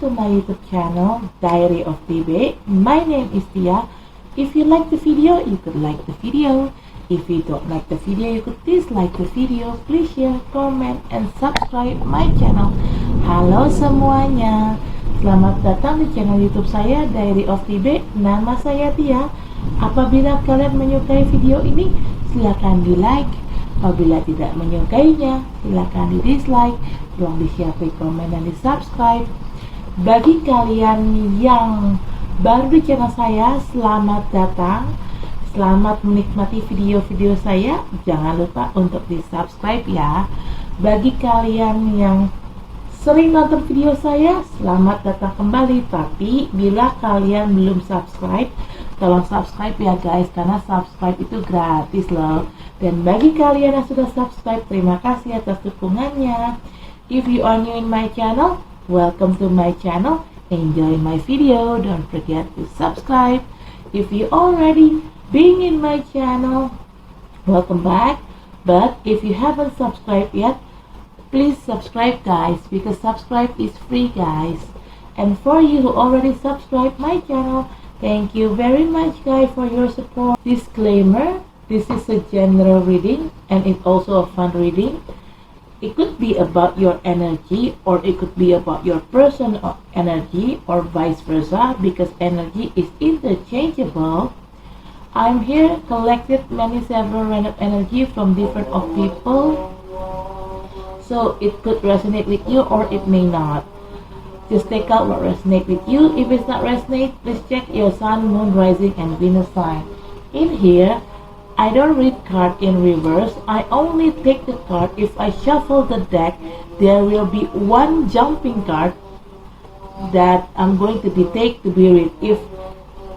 to my YouTube channel, Diary of TB. My name is Tia. If you like the video, you could like the video. If you don't like the video, you could dislike the video. Please share, comment, and subscribe my channel. Halo semuanya, selamat datang di channel YouTube saya, Diary of TB. Nama saya Tia. Apabila kalian menyukai video ini, silakan di like. Apabila tidak menyukainya, silakan di dislike. Tolong di-share, komen, dan di-subscribe. Bagi kalian yang baru di channel saya, selamat datang. Selamat menikmati video-video saya. Jangan lupa untuk di-subscribe ya. Bagi kalian yang sering nonton video saya, selamat datang kembali. Tapi bila kalian belum subscribe, tolong subscribe ya guys, karena subscribe itu gratis loh. Dan bagi kalian yang sudah subscribe, terima kasih atas dukungannya. If you are new in my channel, welcome to my channel. Enjoy my video. Don't forget to subscribe. If you already been in my channel, welcome back. But if you haven't subscribed yet, please subscribe guys, because subscribe is free guys. And for you who already subscribed my channel, thank you very much guys for your support. Disclaimer, this is a general reading and it's also a fun reading. It could be about your energy, or it could be about your personal energy, or vice versa, because energy is interchangeable. I'm here collected several random energy from different of people, so it could resonate with you or it may not. Just take out what resonates with you. If it's not resonate, please check your sun, moon, rising, and Venus sign. In here, I don't read card in reverse. I only take the card. If I shuffle the deck, there will be one jumping card that I'm going to take to be read. If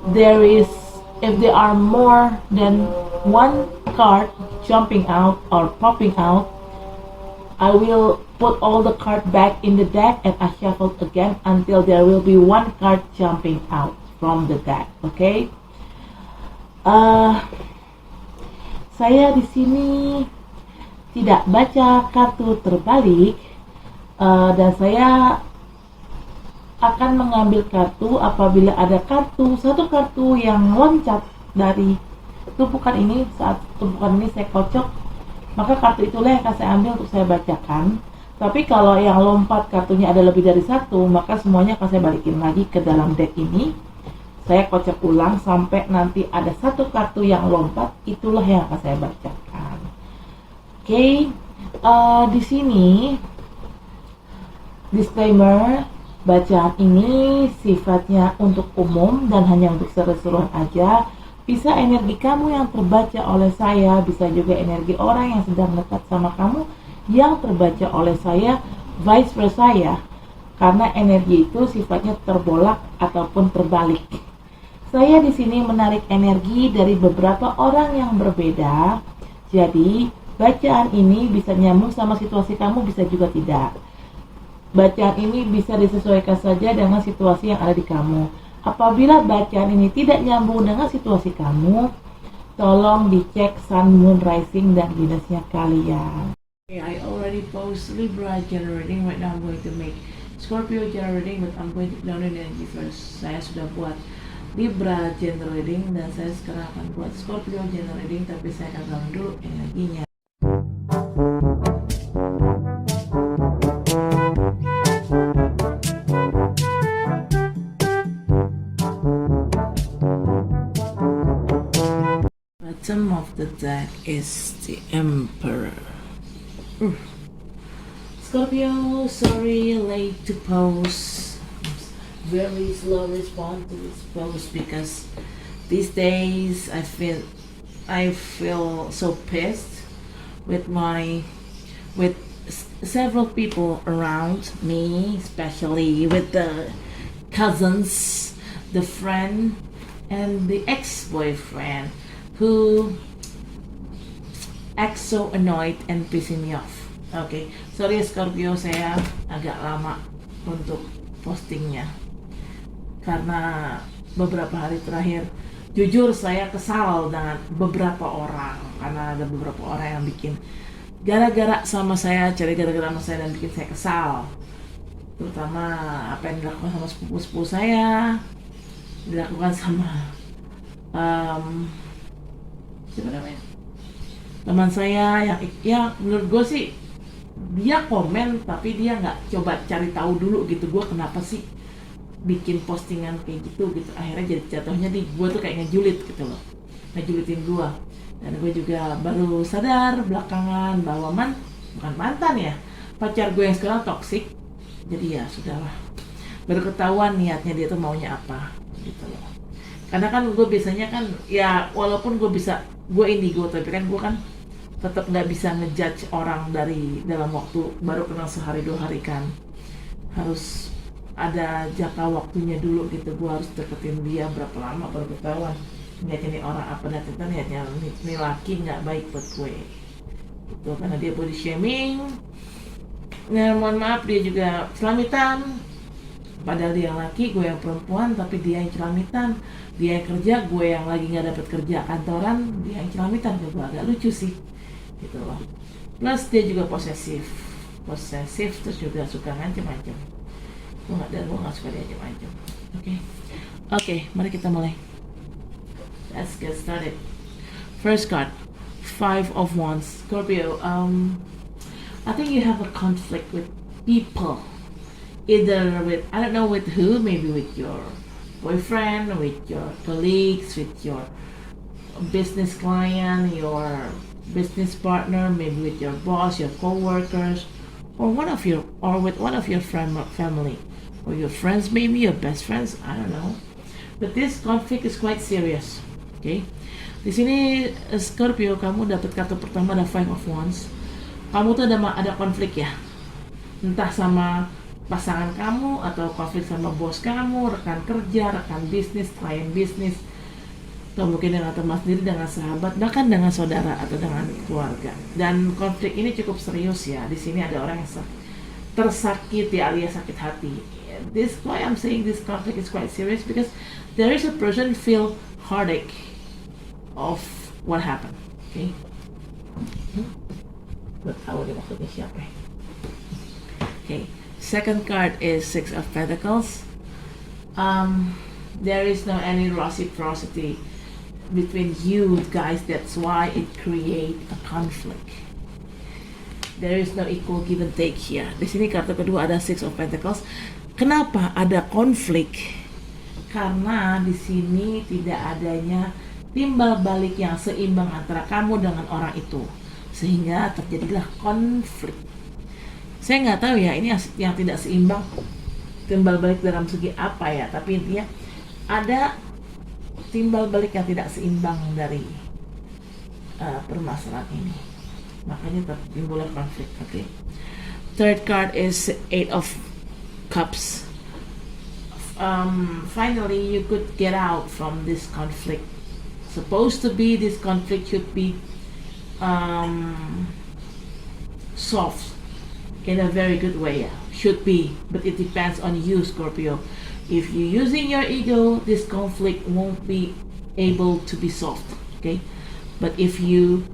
there are more than one card jumping out or popping out, I will put all the cards back in the deck and I shuffle again until there will be one card jumping out from the deck. Okay? Saya di sini tidak baca kartu terbalik, dan saya akan mengambil kartu apabila ada satu kartu yang loncat dari tumpukan ini. Saat tumpukan ini saya kocok, maka kartu itulah yang akan saya ambil untuk saya bacakan. Tapi kalau yang lompat kartunya ada lebih dari satu, maka semuanya akan saya balikin lagi ke dalam deck ini. Saya kocok ulang sampai nanti ada satu kartu yang lompat, itulah yang akan saya bacakan. Oke, di sini disclaimer, bacaan ini sifatnya untuk umum dan hanya untuk seru-seruan aja. Bisa energi kamu yang terbaca oleh saya, bisa juga energi orang yang sedang dekat sama kamu yang terbaca oleh saya, vice versa ya. Karena energi itu sifatnya terbolak ataupun terbalik. Saya di sini menarik energi dari beberapa orang yang berbeda. Jadi, bacaan ini bisa nyambung sama situasi kamu, bisa juga tidak. Bacaan ini bisa disesuaikan saja dengan situasi yang ada di kamu. Apabila bacaan ini tidak nyambung dengan situasi kamu, tolong dicek sun, moon, rising, dan Venusnya kalian. Okay, I already post Libra general reading. Right now I'm going to make Scorpio general reading, but I'm going to download energy first. Saya sudah buat Libra general reading dan saya sekarang akan buat Scorpio general reading, tapi saya akan download dulu energinya. Bottom of the deck is the Emperor. Scorpio, sorry late to post. Very slow response to this post because these days I feel so pissed with several people around me, especially with the cousins, the friend, and the ex-boyfriend who act so annoyed and pissing me off. Okay, sorry Scorpio, saya agak lama untuk postingnya karena beberapa hari terakhir jujur saya kesal dengan beberapa orang, karena ada beberapa orang yang bikin gara-gara sama saya, cari gara-gara sama saya dan bikin saya kesal. terutama apa yang dilakukan sama sepupu-sepupu saya, dilakukan sama siapa namanya, teman saya yang ya menurut gue sih dia komen tapi dia nggak coba cari tahu dulu gitu, gue kenapa sih bikin postingan kayak gitu, akhirnya jadi jatuhnya di gue tuh kayak ngejulit gitu loh, ngejulitin gue. Dan gue juga baru sadar belakangan bahwa bukan mantan ya, pacar gue yang sekarang toksik. Jadi ya sudahlah, baru ketahuan niatnya dia tuh maunya apa gitu loh. Karena kan gue biasanya kan ya walaupun gue indigo, tapi kan gue kan tetap nggak bisa ngejudge orang dari dalam waktu baru kenal sehari 2 hari kan, harus ada jangka waktunya dulu gitu. Gue harus deketin dia berapa lama baru ketahuan niatnya nih orang apa, dan ternyata niatnya nih laki nggak baik buat gue itu, karena dia body shaming. Nah mohon maaf, dia juga celamitan, padahal dia yang laki, gue yang perempuan, tapi dia yang celamitan. Dia yang kerja, gue yang lagi nggak dapet kerja kantoran, dia yang celamitan. Gue agak lucu sih gitu loh. Plus dia juga posesif terus juga suka ngancem-ngancem. Gue nggak suka dia ngancem-ngancem. Oke, mari kita mulai. Let's get started. First card, 5 of Wands. Scorpio, I think you have a conflict with people. Either with, I don't know with who, maybe with your boyfriend, with your colleagues, with your business client, your business partner, maybe with your boss, your co-workers, or with one of your family, or your friends, maybe your best friends, I don't know. But this conflict is quite serious. Okay? Di sini Scorpio, kamu dapat kartu pertama ada 5 of Wands. Kamu tuh ada konflik ya. Entah sama pasangan kamu, atau konflik sama bos kamu, rekan kerja, rekan bisnis, klien bisnis, atau mungkin dengan teman sendiri, dengan sahabat, bahkan dengan saudara atau dengan keluarga. Dan konflik ini cukup serius ya. Di sini ada orang yang tersakiti alias sakit hati. This why I'm saying this conflict is quite serious, because there is a person feel heartache of what happened. Okay. Gak tahu dia maksudnya siapa. Okay. Second card is 6 of Pentacles. There is no any reciprocity between you guys. That's why it create a conflict. There is no equal give and take here. Di sini kartu kedua ada 6 of Pentacles. Kenapa ada konflik? Karena di sini tidak adanya timbal balik yang seimbang antara kamu dengan orang itu, sehingga terjadilah konflik. Saya nggak tahu ya ini yang tidak seimbang timbal balik dalam segi apa ya, tapi intinya ada timbal balik yang tidak seimbang dari permasalahan ini, makanya timbullah konflik. Okay. Third card is 8 of Cups. Finally you could get out from this conflict. Supposed to be this conflict should be solved in a very good way. Should be, but it depends on you, Scorpio. If you're using your ego, this conflict won't be able to be solved. Okay, but if you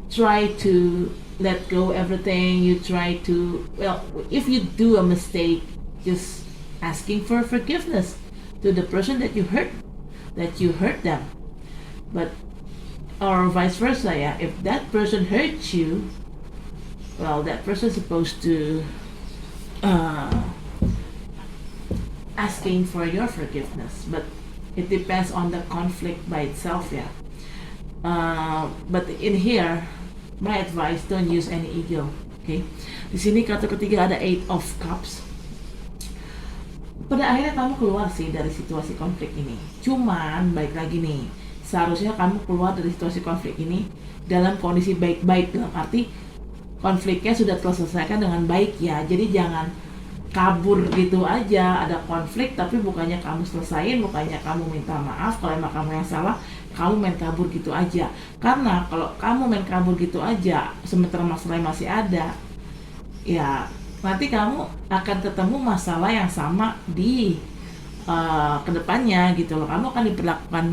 try to let go everything, you try to, well, if you do a mistake, just asking for forgiveness to the person that you hurt them. But or vice versa, yeah, if that person hurts you, well, that person is supposed to asking for your forgiveness, but it depends on the conflict by itself, yeah. But in here, my advice, don't use any ego. Okay, di sini kartu ketiga ada 8 of Cups. Pada akhirnya kamu keluar sih dari situasi konflik ini. Cuman baik lagi nih, seharusnya kamu keluar dari situasi konflik ini dalam kondisi baik-baik, dalam arti konfliknya sudah terselesaikan dengan baik ya. Jadi jangan kabur gitu aja, ada konflik tapi bukannya kamu selesain, bukannya kamu minta maaf kalau emang kamu yang salah, kamu main kabur gitu aja. Karena kalau kamu main kabur gitu aja sementara masalahnya masih ada, ya nanti kamu akan ketemu masalah yang sama di kedepannya gitu loh. Kamu akan diperlakukan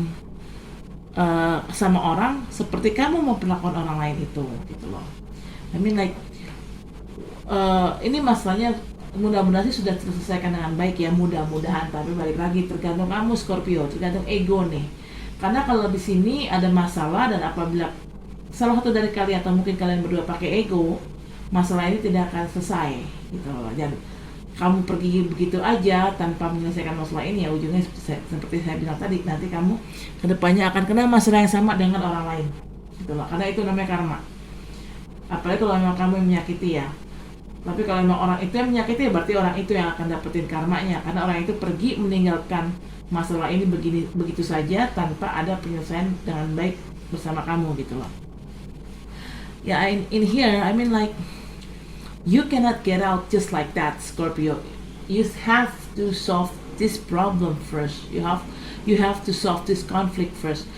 sama orang seperti kamu mau perlakukan orang lain itu gitu loh. I mean like ini masalahnya mudah-mudahan sih sudah terselesaikan dengan baik ya, mudah-mudahan. Tapi balik lagi tergantung kamu Scorpio, tergantung ego nih. Karena kalau di sini ada masalah, dan apabila salah satu dari kalian atau mungkin kalian berdua pakai ego, masalah ini tidak akan selesai gitu loh. Dan kamu pergi begitu aja tanpa menyelesaikan masalah ini, ya ujungnya seperti saya bilang tadi, nanti kamu kedepannya akan kena masalah yang sama dengan orang lain gitu loh. Karena itu namanya karma. Apalagi kalau memang kamu yang menyakiti ya. Tapi kalau memang orang itu yang menyakiti, berarti orang itu yang akan dapetin karmanya. Karena orang itu pergi meninggalkan masalah ini begitu saja tanpa ada penyelesaian dengan baik bersama kamu gitu loh. Ya, in here, I mean like, you cannot get out just like that, Scorpio. You have to solve this problem first. You have to solve this conflict first.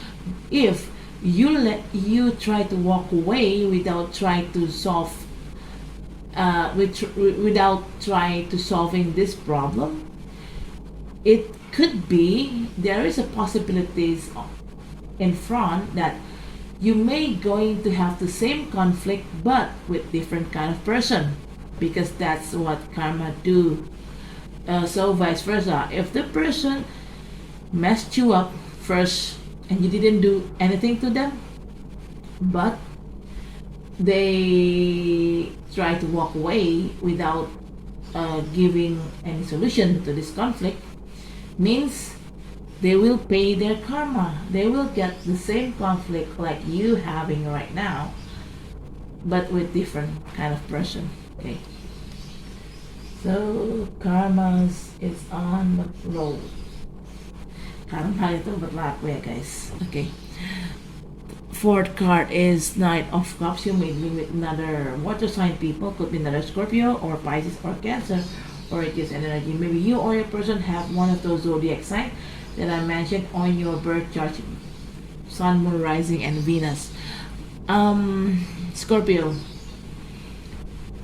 If you try to walk away without trying to solve without trying to solving this problem, it could be there is a possibilities in front that you may going to have the same conflict but with different kind of person, because that's what karma do. So vice versa, if the person messed you up first and you didn't do anything to them, but they try to walk away without giving any solution to this conflict, means they will pay their karma. They will get the same conflict like you having right now, but with different kind of person. Okay. So karma is on the road. Karma itu berlaku ya guys. Okay. Fourth card is Knight of Cups. You may be with another water sign people, could be another Scorpio or Pisces or Cancer, or it is an energy. Maybe you or your person have one of those zodiac signs that I mentioned on your birth chart: Sun, Moon, Rising, and Venus. Scorpio,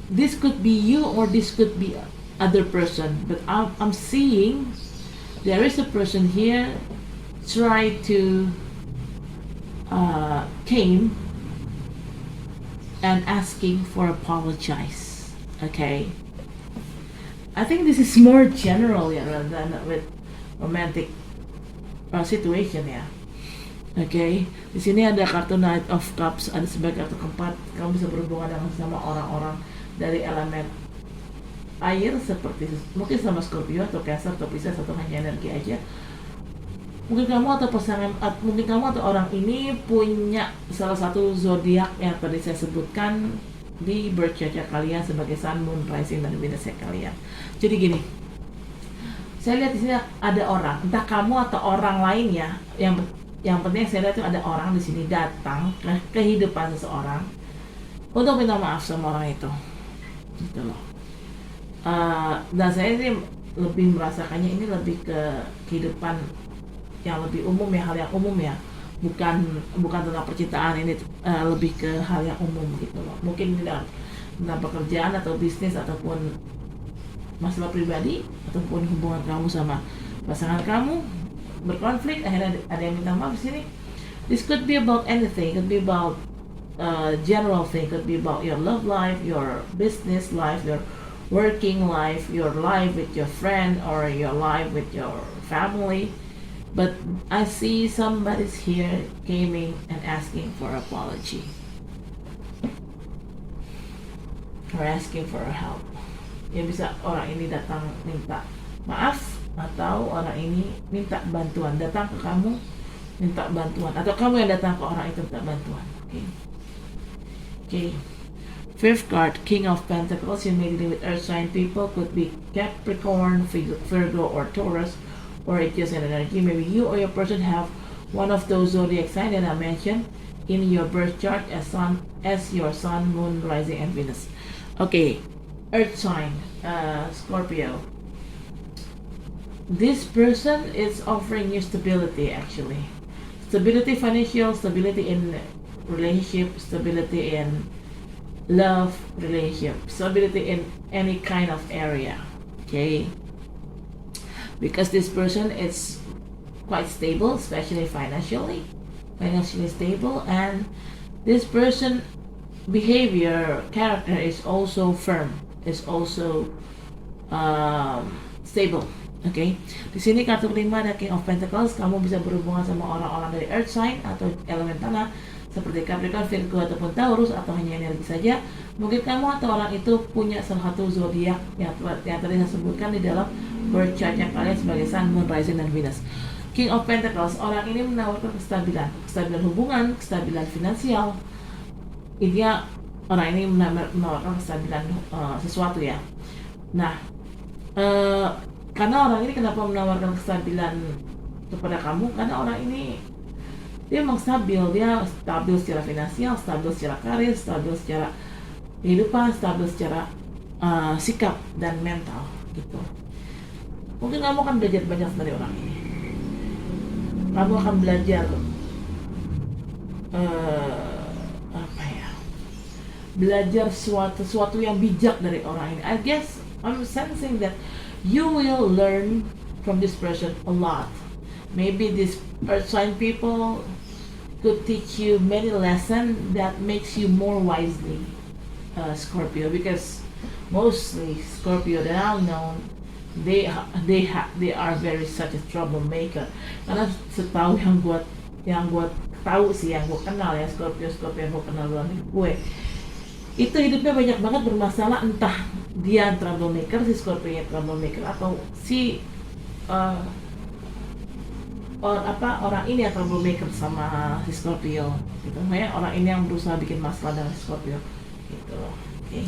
this could be you or this could be other person, but I'm seeing there is a person here try to came and asking for apologize. Okay, I think this is more general rather than with romantic situation ya. Okay, di sini ada kartu Knight of Cups, ada sebagai kartu keempat. Kamu bisa berhubungan dengan sama orang-orang dari elemen air, seperti mungkin sama Scorpio atau Cancer atau Pisces, atau hanya energi aja. Mungkin kamu atau pasangan, mungkin kamu atau orang ini punya salah satu zodiak yang tadi saya sebutkan di birth chart kalian sebagai Sun, Moon, Rising, dan Venus kalian. Jadi gini, saya lihat di sini ada orang, entah kamu atau orang lain ya. Yang penting saya lihat itu ada orang di sini datang ke kehidupan seseorang untuk minta maaf sama orang itu, gitu loh. Dan saya sih lebih merasakannya ini lebih ke kehidupan yang lebih umum ya, hal yang umum ya, bukan tentang percintaan ini, lebih ke hal yang umum gitu loh. Mungkin tentang pekerjaan atau bisnis ataupun masalah pribadi ataupun hubungan kamu sama pasangan kamu berkonflik, akhirnya ada yang minta maaf di sini. This could be about anything, could be about general thing, could be about your love life, your business life, your working life, your life with your friend, or your life with your family. But I see somebody's here came in and asking for apology or asking for help. Ya bisa orang ini datang minta maaf, atau orang ini minta bantuan, datang ke kamu minta bantuan, atau kamu yang datang ke orang itu minta bantuan. Okay. Fifth card, King of Pentacles. You may deal with earth sign people, could be Capricorn, Virgo, or Taurus, or it is an energy. Maybe you or your person have one of those zodiac signs that I mentioned in your birth chart as your Sun, Moon, Rising, and Venus. Okay, earth sign, Scorpio. This person is offering you stability, actually. Stability, financial, stability in relationship, stability in love relationship, stability in any kind of area. Okay, because this person is quite stable, especially financially stable, and this person behavior character is also firm, is also stable. Oke, di sini kartu kelima ada King of Pentacles. Kamu bisa berhubungan sama orang-orang dari Earth sign atau elemen tanah seperti Capricorn, Virgo ataupun Taurus, atau hanya energi saja. Mungkin kamu atau orang itu punya salah satu zodiak yang tadi saya sebutkan di dalam birth chart-nya kalian sebagai Sun, Moon, Rising, dan Venus. King of Pentacles, orang ini menawarkan kestabilan hubungan, kestabilan finansial. Intinya orang ini menawarkan kestabilan sesuatu ya. Nah, karena orang ini kenapa menawarkan kestabilan kepada kamu? Karena orang ini dia memang stabil, dia stabil secara finansial, stabil secara karir, stabil secara kehidupan, stabil secara sikap dan mental gitu. Mungkin kamu akan belajar banyak dari orang ini. Kamu akan belajar belajar sesuatu yang bijak dari orang ini. I guess I'm sensing that you will learn from this person a lot. Maybe this earth sign people could teach you many lessons that makes you more wisely, Scorpio. Because mostly Scorpio that I know, they are very such a troublemaker. Karena setahu yang gue tahu sih, yang gue kenal ya, Scorpio yang gue kenal dalam hidup gue, itu hidupnya banyak banget bermasalah. Entah dia troublemaker, si Scorpio troublemaker, atau si orang ini yang troublemaker sama si Scorpio gitu. Makanya orang ini yang berusaha bikin masalah dengan si Scorpio gitu. Okay.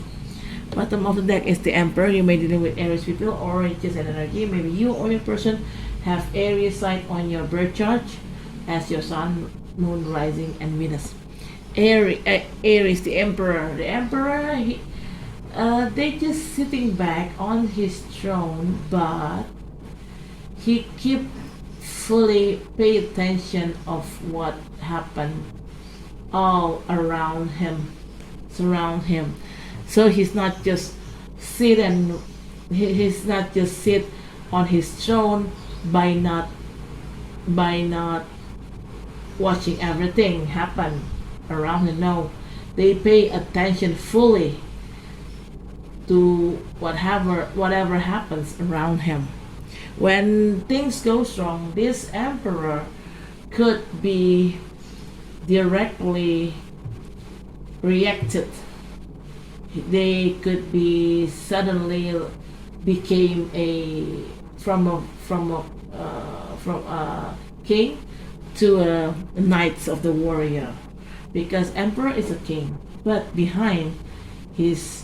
Bottom of the deck is the Emperor. You may dealing with Aries people or just an energy. Maybe you or your person have Aries sign on your birth chart as your Sun, Moon, Rising, and Venus. Aries, the Emperor. The Emperor, they just sitting back on his throne, but he keep fully pay attention of what happened all around him, surround him. So he's not just he's not just sit on his throne by not watching everything happen around him. No, they pay attention fully to whatever happens around him. When things go wrong, this Emperor could be directly reacted. They could be suddenly became from a king to a knights of the warrior, because Emperor is a king, but behind his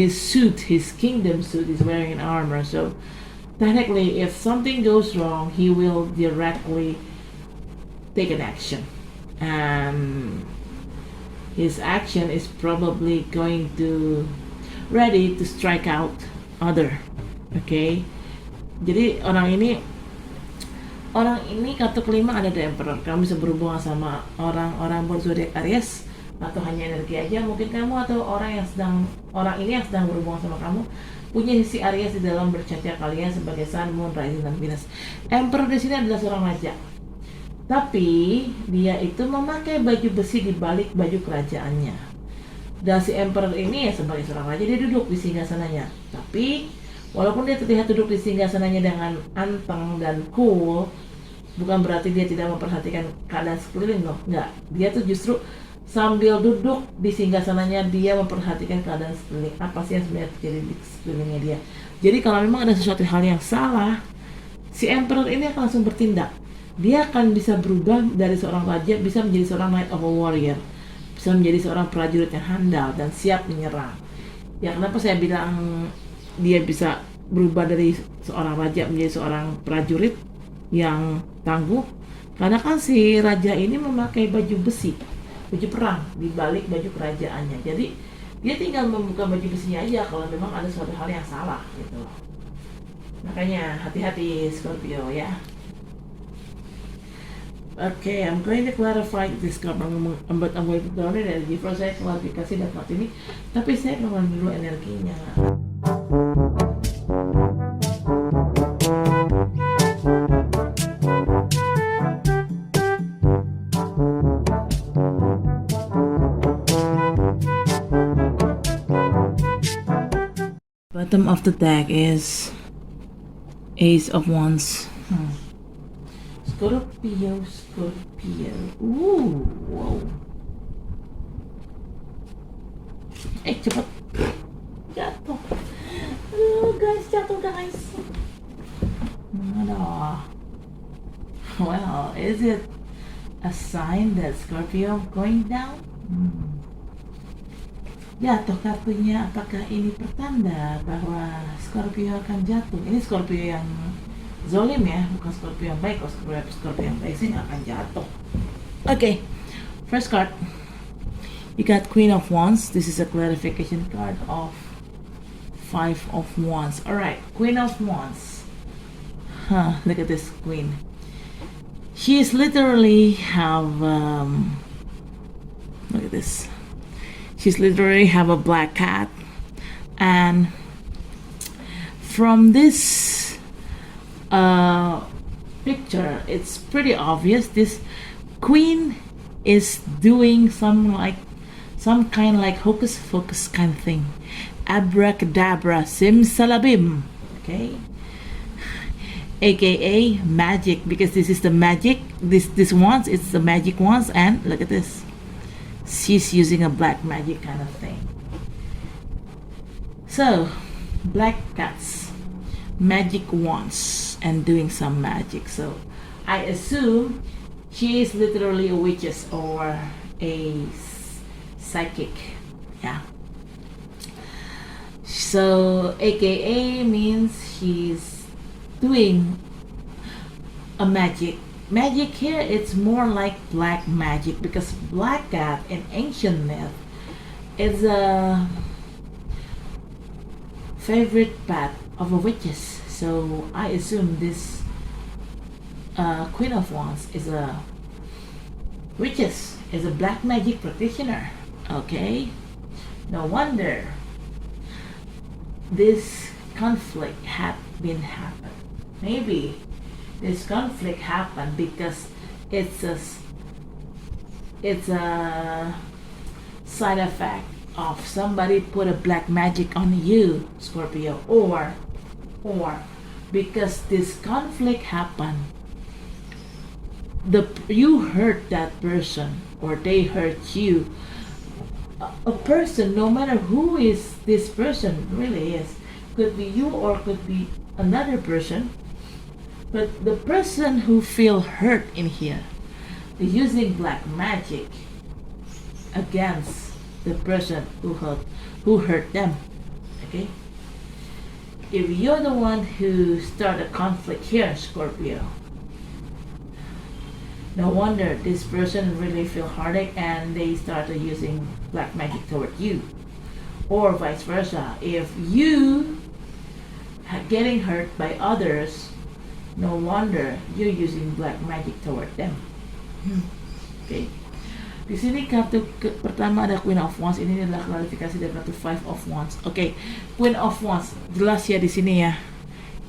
suit, his kingdom suit, is wearing an armor. So technically, if something goes wrong, he will directly take an action, and his action is probably going to ready to strike out other. Okay, jadi orang ini kartu kelima ada The Emperor. Kamu bisa berhubungan sama orang-orang berzodiak Aries atau hanya energi aja. Mungkin kamu atau orang ini yang sedang berhubungan sama kamu punya sisi Aries di dalam bercatnya kalian sebagai Sun, Moon, Rising, dan Venus. Emperor di sini adalah seorang raja, tapi dia itu memakai baju besi di balik baju kerajaannya. Dan si Emperor ini ya sebagai seorang raja, dia duduk di singgasananya. Tapi walaupun dia terlihat duduk di singgasananya dengan anteng dan cool, bukan berarti dia tidak memperhatikan keadaan sekeliling loh. Enggak, dia tuh justru sambil duduk di singgasananya dia memperhatikan keadaan sekeliling. Apa sih yang sebenarnya terjadi di sekelilingnya dia. Jadi kalau memang ada sesuatu hal yang salah, si Emperor ini akan langsung bertindak. Dia akan bisa berubah dari seorang raja bisa menjadi seorang knight of a warrior, bisa menjadi seorang prajurit yang handal dan siap menyerang. Ya, kenapa saya bilang dia bisa berubah dari seorang raja menjadi seorang prajurit yang tangguh? Karena kan si raja ini memakai baju besi, baju perang di balik baju kerajaannya. Jadi dia tinggal membuka baju besinya aja kalau memang ada suatu hal yang salah gitu. Makanya hati-hati Scorpio ya. Okay, I'm going to clarify this card. I'm going to turn it energy. First saya klarifikasi dan part ini, tapi saya keluar dulu energinya. bottom of the deck is Ace of Wands. Scorpio. Ooh, wow. Cepet. Jatuh. Guys, jatuh guys. Aduh. Well, is it a sign that Scorpio going down? Jatuh kartunya, apakah ini pertanda bahwa Scorpio akan jatuh? Ini Scorpio yang zolim ya, bukan Scorpio yang baik. Kalau Scorpio yang baik sih nggak akan jatuh. Okay, first card. You got Queen of Wands. This is a clarification card of Five of Wands. Alright, Queen of Wands. Look at this Queen. She is literally have look at this. She's literally have a black cat, and from this picture, it's pretty obvious this Queen is doing some kind of like hocus pocus kind of thing, abracadabra, simsalabim, okay, aka magic, because this is the magic. This wands, it's the magic wands, and look at this. She's using a black magic kind of thing. So, black cats, magic wands, and doing some magic. So, I assume she is literally a witches or a psychic. Yeah. So, AKA means she's doing a magic. Magic here, it's more like black magic, because black cat in ancient myth is a favorite pet of a witches. So I assume this Queen of Wands is a witches, is a black magic practitioner. Okay, no wonder this conflict had been happened. Maybe this conflict happened because it's a side effect of somebody put a black magic on you, Scorpio, or because this conflict happened, you hurt that person or they hurt you. A person, no matter who is this person really is, could be you or could be another person. But the person who feel hurt in here is using black magic against the person who hurt them. Okay? If you're the one who started a conflict here, Scorpio, no wonder this person really feel heartache and they started using black magic toward you. Or vice versa. If you are getting hurt by others, no wonder you're using black magic toward them. Okay. Di sini kartu pertama ada Queen of Wands. Ini adalah klarifikasi dari kartu Five of Wands. Oke, Queen of Wands jelas ya di sini ya.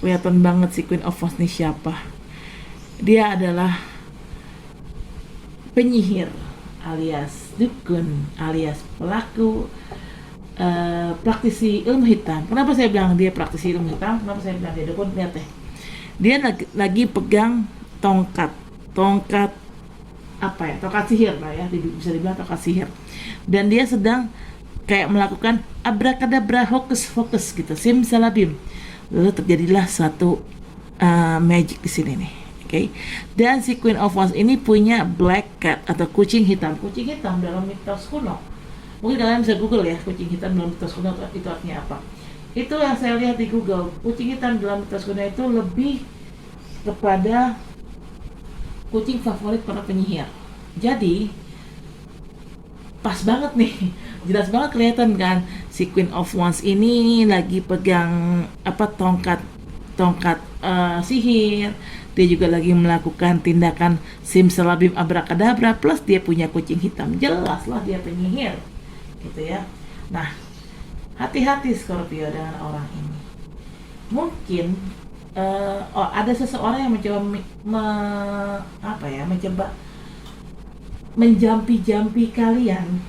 Kelihatan banget si Queen of Wands ini siapa. Dia adalah penyihir alias dukun alias pelaku praktisi ilmu hitam. Kenapa saya bilang dia praktisi ilmu hitam? Kenapa saya bilang dia dukun? Lihat deh. Dia lagi pegang tongkat apa ya, tongkat sihir lah ya, bisa dibilang tongkat sihir, dan dia sedang kayak melakukan abracadabra, hokus pokus gitu, simsalabim. Lalu terjadilah satu magic di sini nih, oke. Dan si Queen of Wands ini punya black cat atau kucing hitam dalam mitos kuno. Mungkin kalian bisa Google ya, kucing hitam dalam mitos kuno itu artinya apa. Itu yang saya lihat di Google, kucing hitam dalam mitos kuno itu lebih kepada kucing favorit para penyihir. Jadi pas banget nih, jelas banget kelihatan kan si Queen of Wands ini lagi pegang apa tongkat sihir. Dia juga lagi melakukan tindakan simsalabim abracadabra, plus dia punya kucing hitam. Jelas lah dia penyihir, gitu ya. Nah, hati-hati Scorpio dengan orang ini. Mungkin ada seseorang yang mencoba menjampi-jampi kalian,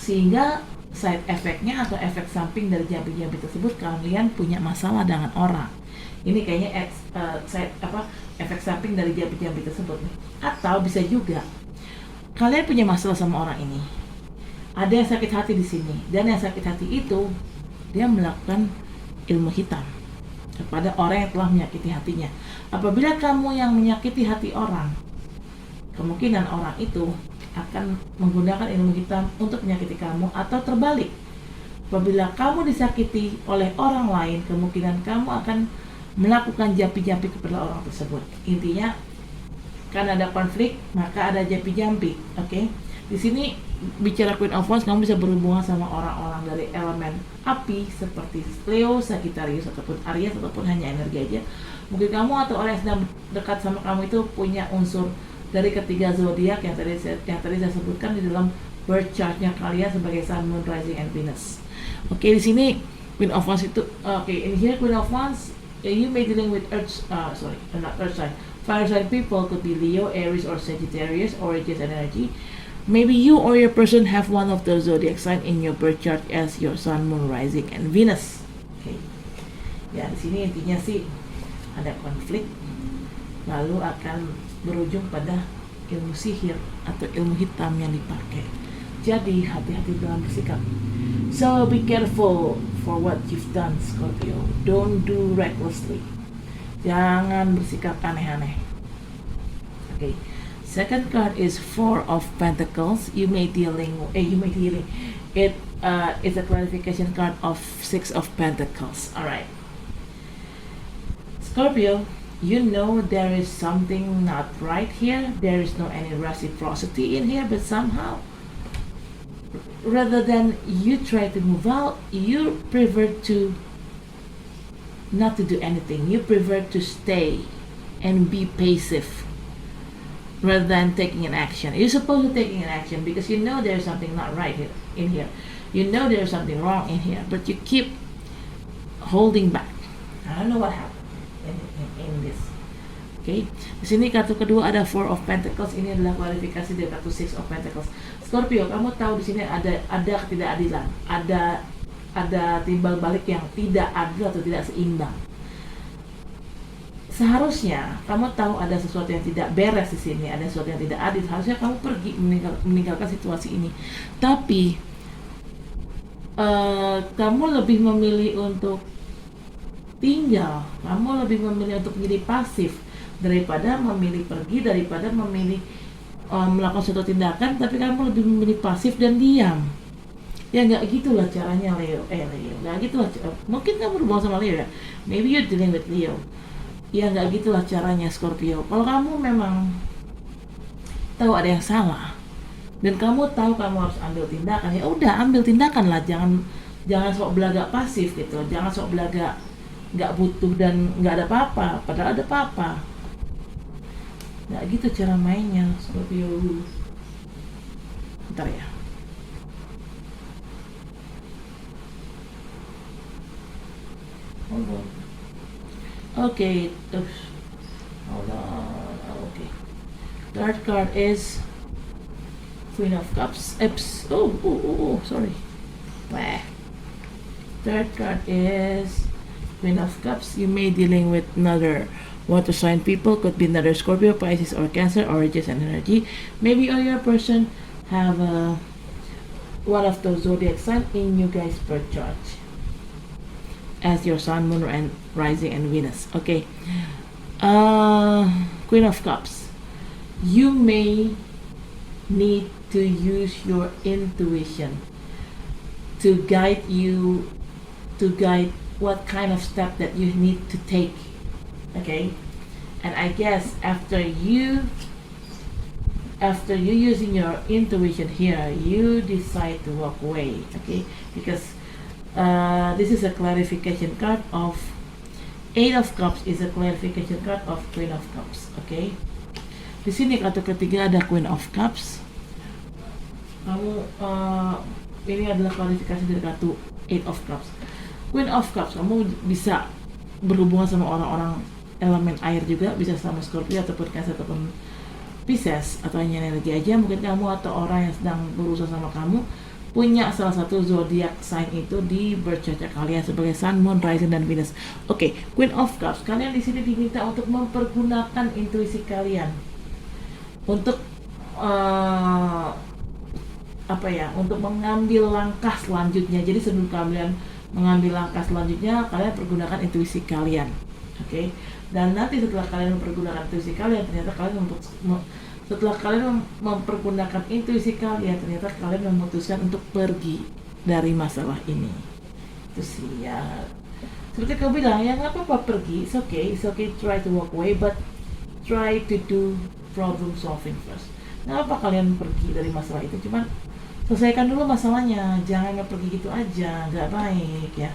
sehingga side effect-nya atau efek samping dari jampi-jampi tersebut, kalian punya masalah dengan orang. Ini kayaknya efek samping dari jampi-jampi tersebut nih. Atau bisa juga kalian punya masalah sama orang ini. Ada yang sakit hati di sini, dan yang sakit hati itu dia melakukan ilmu hitam kepada orang yang telah menyakiti hatinya. Apabila kamu yang menyakiti hati orang, kemungkinan orang itu akan menggunakan ilmu hitam untuk menyakiti kamu, atau terbalik. Apabila kamu disakiti oleh orang lain, kemungkinan kamu akan melakukan jampi-jampi kepada orang tersebut. Intinya, karena ada konflik, maka ada jampi-jampi. Oke? Di sini bicara Queen of Wands, kamu bisa berhubungan sama orang-orang dari elemen api seperti Leo, Sagittarius, ataupun Aries, ataupun hanya energi aja. Mungkin kamu atau orang yang sedang dekat sama kamu itu punya unsur dari ketiga zodiak yang tadi saya sebutkan di dalam birth chart-nya kalian sebagai Sun, Moon, Rising, and Venus. Oke, di sini Queen of Wands itu in here Queen of Wands, you may dealing with not earth sign, fire sign people, could be Leo, Aries, or Sagittarius, or just energy. Maybe you or your person have one of those zodiac sign in your birth chart as your Sun, Moon, Rising, and Venus. Oke. Ya, di sini intinya sih ada konflik, lalu akan berujung pada ilmu sihir atau ilmu hitam yang dipakai. Jadi hati-hati dalam bersikap. So be careful for what you've done, Scorpio. Don't do recklessly. Jangan bersikap aneh-aneh. Okay. Second card is Four of Pentacles. It is a clarification card of Six of Pentacles. Alright. Scorpio, you know there is something not right here. There is no any reciprocity in here, but somehow, rather than you try to move out, you prefer to not to do anything. You prefer to stay and be passive rather than taking an action. You're supposed to taking an action because you know there's something not right here, in here. You know there's something wrong in here, but you keep holding back. I don't know what happened in this. Okay. Di sini kartu kedua ada Four of Pentacles. Ini adalah klarifikasi dari kartu Six of Pentacles. Scorpio, kamu tahu di sini ada ketidakadilan, ada timbal balik yang tidak adil atau tidak seimbang. Seharusnya kamu tahu ada sesuatu yang tidak beres di sini, ada sesuatu yang tidak adil. Harusnya kamu pergi meninggalkan situasi ini. Tapi kamu lebih memilih untuk tinggal, kamu lebih memilih untuk menjadi pasif daripada memilih pergi, daripada memilih melakukan suatu tindakan, tapi kamu lebih memilih pasif dan diam. Ya nggak gitulah caranya Leo, nggak gitulah. Mungkin kamu berhubungan sama Leo ya, maybe you're dealing with Leo. Ya nggak gitulah caranya Scorpio. Kalau kamu memang tahu ada yang salah dan kamu tahu kamu harus ambil tindakan, ya udah ambil tindakan lah. Jangan sok belagak pasif gitu, jangan sok belagak nggak butuh dan nggak ada apa-apa, padahal ada apa-apa. Nggak gitu cara mainnya Scorpio. Bentar ya. Hold on. Okay. Hold on. Okay. Third card is Queen of Cups. Sorry. Wah. Third card is Queen of Cups. You may dealing with another water sign people, could be another Scorpio, Pisces, or Cancer, or just an energy. Maybe or your person have one of those zodiac sign in you guys birth chart as your Sun, Moon, and Rising, and Venus. Okay. Queen of Cups. You may need to use your intuition to guide what kind of step that you need to take. Okay, and I guess after you using your intuition here, you decide to walk away. Okay, because this is a clarification card of Eight of Cups, is a clarification card of Queen of Cups. Okay, di sini kartu ketiga ada Queen of Cups. Kamu ini adalah klarifikasi dari kartu Eight of Cups. Queen of Cups, kamu bisa berhubungan sama orang-orang elemen air juga, bisa sama Scorpio ataupun Cancer ataupun Pisces, atau hanya energi aja. Mungkin kamu atau orang yang sedang berusaha sama kamu punya salah satu zodiak sign itu di birth chart kalian sebagai Sun, Moon, Rising, dan Venus. Oke, Queen of Cups, kalian di sini diminta untuk mempergunakan intuisi kalian untuk untuk mengambil langkah selanjutnya. Jadi sebelum kalian mengambil langkah selanjutnya, kalian pergunakan intuisi kalian. Oke. Dan nanti setelah kalian mempergunakan intuisi kalian, ternyata kalian mempergunakan intuisi kalian, ternyata kalian memutuskan untuk pergi dari masalah ini. Itu sih ya. Seperti kau bilang, ya nggak apa-apa pergi, it's okay, try to walk away, but try to do problem solving first. Nggak apa kalian pergi dari masalah itu, cuman selesaikan dulu masalahnya, jangan pergi gitu aja, nggak baik ya.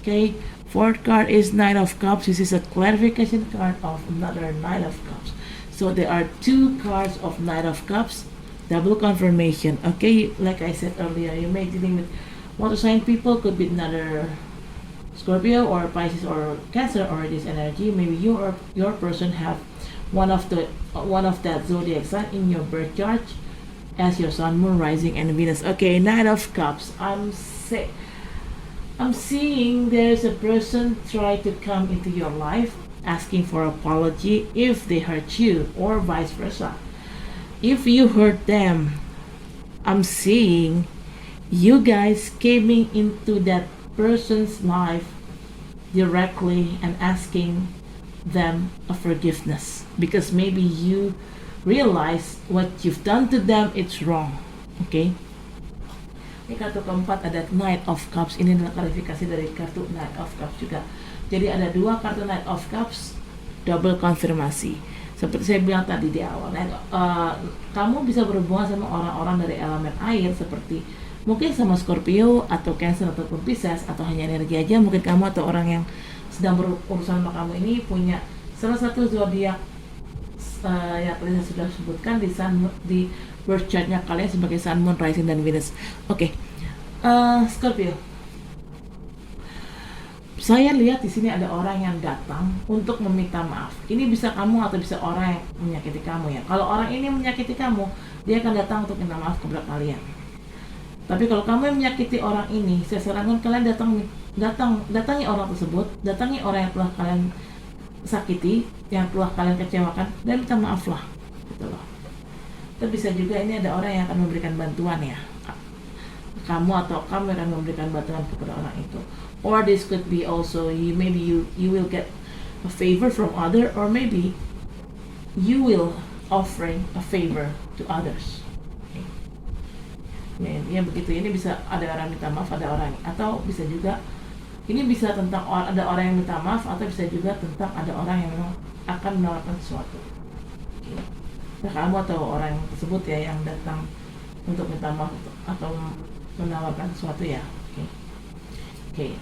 Okay, fourth card is Knight of Cups. This is a clarification card of another Knight of Cups. So there are two cards of Knight of Cups, double confirmation. Okay, like I said earlier, you may dealing with water sign people, could be another Scorpio or Pisces or Cancer or this energy. Maybe you or your person have one of that zodiac sign in your birth chart as your Sun, Moon, Rising, and Venus. Okay, Knight of Cups. I'm seeing there's a person try to come into your life asking for apology if they hurt you or vice versa. If you hurt them, I'm seeing you guys coming into that person's life directly and asking them a forgiveness because maybe you realize what you've done to them, it's wrong. Okay. Ini kartu keempat ada Knight of Cups. Ini adalah klarifikasi dari kartu Knight of Cups juga. Jadi ada dua kartu Knight of Cups, double konfirmasi. Seperti saya bilang tadi di awal, kamu bisa berhubungan sama orang-orang dari elemen air seperti mungkin sama Scorpio atau Cancer ataupun Pisces, atau hanya energi aja. Mungkin kamu atau orang yang sedang berurusan sama kamu ini punya salah satu zodiak yang tadi saya sudah sebutkan di birth chartnya kalian sebagai Sun, Moon, Rising, dan Venus. Oke. Scorpio, saya lihat di sini ada orang yang datang untuk meminta maaf. Ini bisa kamu atau bisa orang yang menyakiti kamu ya. Kalau orang ini menyakiti kamu, dia akan datang untuk minta maaf kepada kalian. Tapi kalau kamu yang menyakiti orang ini, saya sarankan kalian datangi orang tersebut, datangi orang yang telah kalian sakiti, yang telah kalian kecewakan, dan minta maaf lah, gitu loh. Tapi bisa juga ini ada orang yang akan memberikan bantuan ya, kamu atau kamu akan memberikan bantuan kepada orang itu. Or this could be also maybe you will get a favor from other, or maybe you will offering a favor to others. Ya begitu. Ini bisa ada orang minta maaf, ada orang, atau bisa juga ini bisa tentang ada orang yang minta maaf, atau bisa juga tentang ada orang yang memang akan menawarkan sesuatu. Nah, kamu atau orang tersebut ya yang datang untuk minta maaf atau menawarkan sesuatu ya. Okay.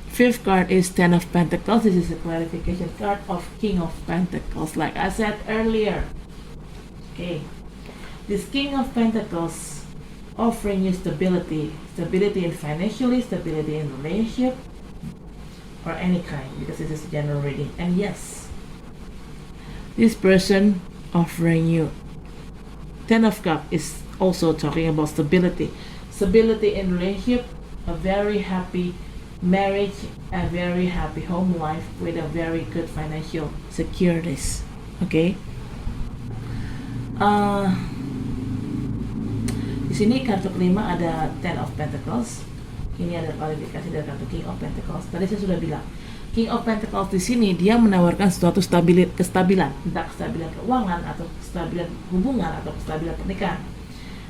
Fifth card is Ten of Pentacles. This is a clarification card of King of Pentacles, like I said earlier. Okay. This King of Pentacles offering you stability in financially, stability in relationship, or any kind, because this is a general reading. And yes, this person offering you Ten of Cups is also talking about stability in relationship, a very happy marriage, a very happy home life with a very good financial securities. Okay. Di sini kartu kelima ada Ten of Pentacles. Ini ada klarifikasi dari kartu King of Pentacles. Tadi saya sudah bilang, King of Pentacles di sini dia menawarkan suatu kestabilan, entah kestabilan keuangan atau kestabilan hubungan atau kestabilan pernikahan.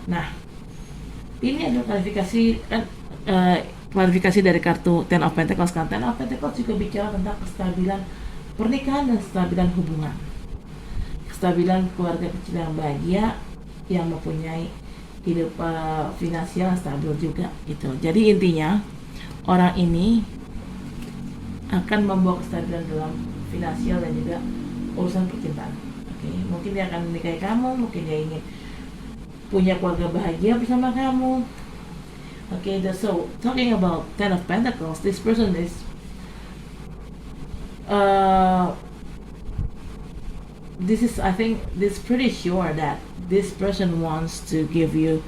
Nah, ini ada klarifikasi dari kartu Ten of Pentacles. Kan Ten of Pentacles juga bicara tentang kestabilan pernikahan dan kestabilan hubungan, kestabilan keluarga kecil yang bahagia, yang mempunyai hidup finansial stabil juga gitu. Jadi intinya orang ini akan membawa kestabilan dalam finansial dan juga urusan percintaan. Okay. Mungkin dia akan menikahi kamu, mungkin dia ingin punya keluarga bahagia bersama kamu. Okay, so talking about Ten of Pentacles, this person is I think this pretty sure that this person wants to give you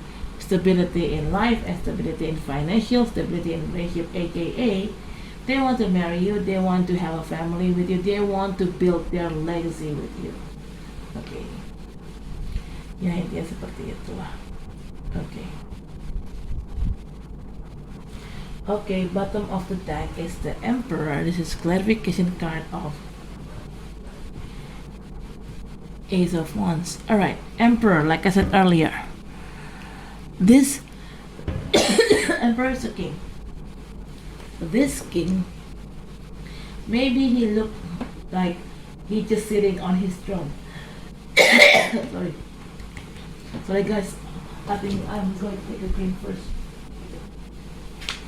stability in life and stability in financial, stability in relationship, aka they want to marry you, they want to have a family with you, they want to build their legacy with you. Okay. Ya, intinya seperti itulah. Okay. Okay, bottom of the deck is the Emperor. This is clarification card of Ace of Wands. Alright, Emperor, like I said earlier. This Emperor is a king. This king, maybe he looked like he just sitting on his throne. Sorry guys, I think I'm going to take a drink first.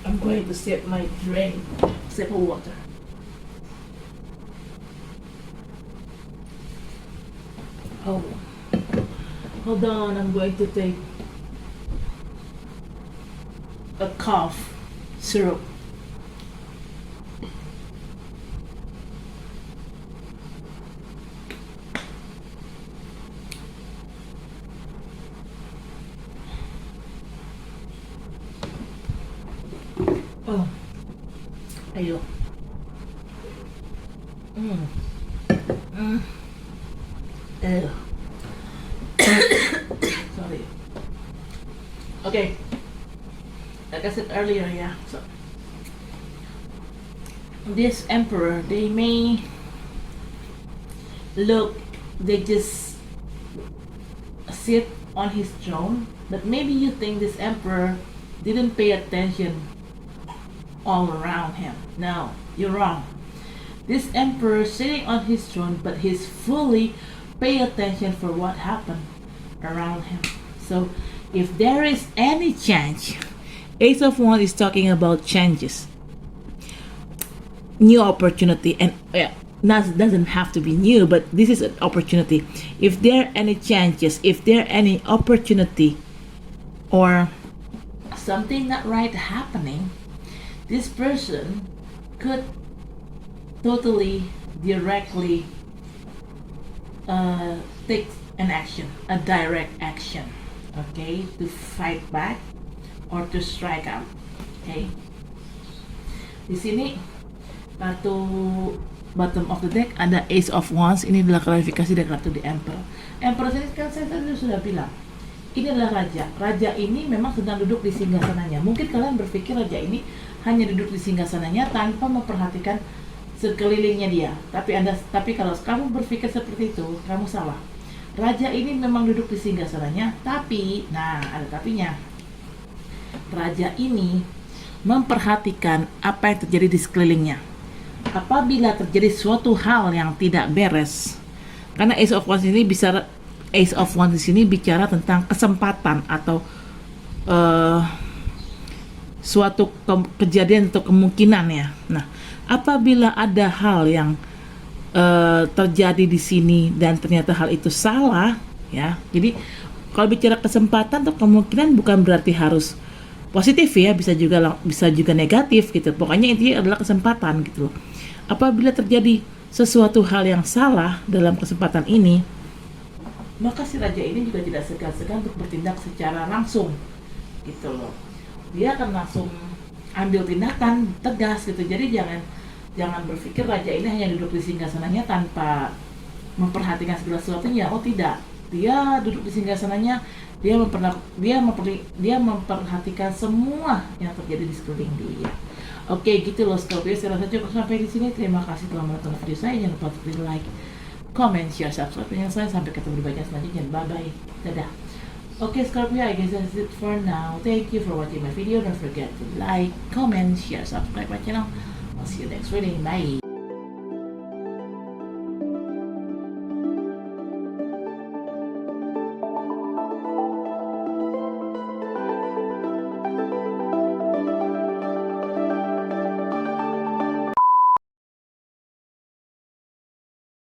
I'm going to sip my drink, sip of water. Oh, hold on, I'm going to take a cough syrup. Oh, ayo. Sorry. Okay. Like I said earlier, yeah. So this Emperor, they may look, they just sit on his throne, but maybe you think this Emperor didn't pay attention all around him. No, you're wrong. This Emperor sitting on his throne, but he's fully pay attention for what happened around him. So if there is any change, Ace of Wands is talking about changes, new opportunity, and doesn't have to be new, but this is an opportunity. If there are any changes, if there are any opportunity or something not right happening, this person could totally directly take an action, a direct action, okay, to fight back or to strike out. Okay, di sini kartu bottom of the deck ada Ace of Wands. Ini adalah klarifikasi dari kartu The Emperor. Emperor ini kan saya tadi sudah bilang, ini adalah raja. Raja ini memang sedang duduk di singgasananya. Mungkin kalian berpikir raja ini hanya duduk di singgasananya tanpa memperhatikan sekelilingnya dia. Tapi kalau kamu berpikir seperti itu, kamu salah. Raja ini memang duduk di singgasananya, tapi, nah ada tapinya. Raja ini memperhatikan apa yang terjadi di sekelilingnya. Apabila terjadi suatu hal yang tidak beres, karena Ace of Wands di sini bicara tentang kesempatan atau suatu kejadian atau kemungkinan ya. Nah, apabila ada hal yang terjadi di sini dan ternyata hal itu salah, ya. Jadi kalau bicara kesempatan atau kemungkinan bukan berarti harus positif ya, bisa juga negatif gitu. Pokoknya intinya adalah kesempatan gitu loh. Apabila terjadi sesuatu hal yang salah dalam kesempatan ini, maka si raja ini juga tidak segan-segan untuk bertindak secara langsung gitu loh. Dia akan langsung ambil tindakan tegas gitu. Jadi jangan berpikir raja ini hanya duduk di singgasananya tanpa memperhatikan segala sesuatunya. Oh tidak, dia duduk di singgasananya, dia memperhatikan semua yang terjadi di sekeliling dia. Oke, gitu loh Scorpio. Saya rasa cukup sampai di sini. Terima kasih telah menonton video saya. Jangan lupa untuk like, comment, share, subscribe dengan saya. Sampai ketemu di bagian selanjutnya. Bye bye. Dadah. Okay, Scorpio, I guess that's it for now. Thank you for watching my video. Don't forget to like, comment, share, subscribe my channel. I'll see you next reading. Bye.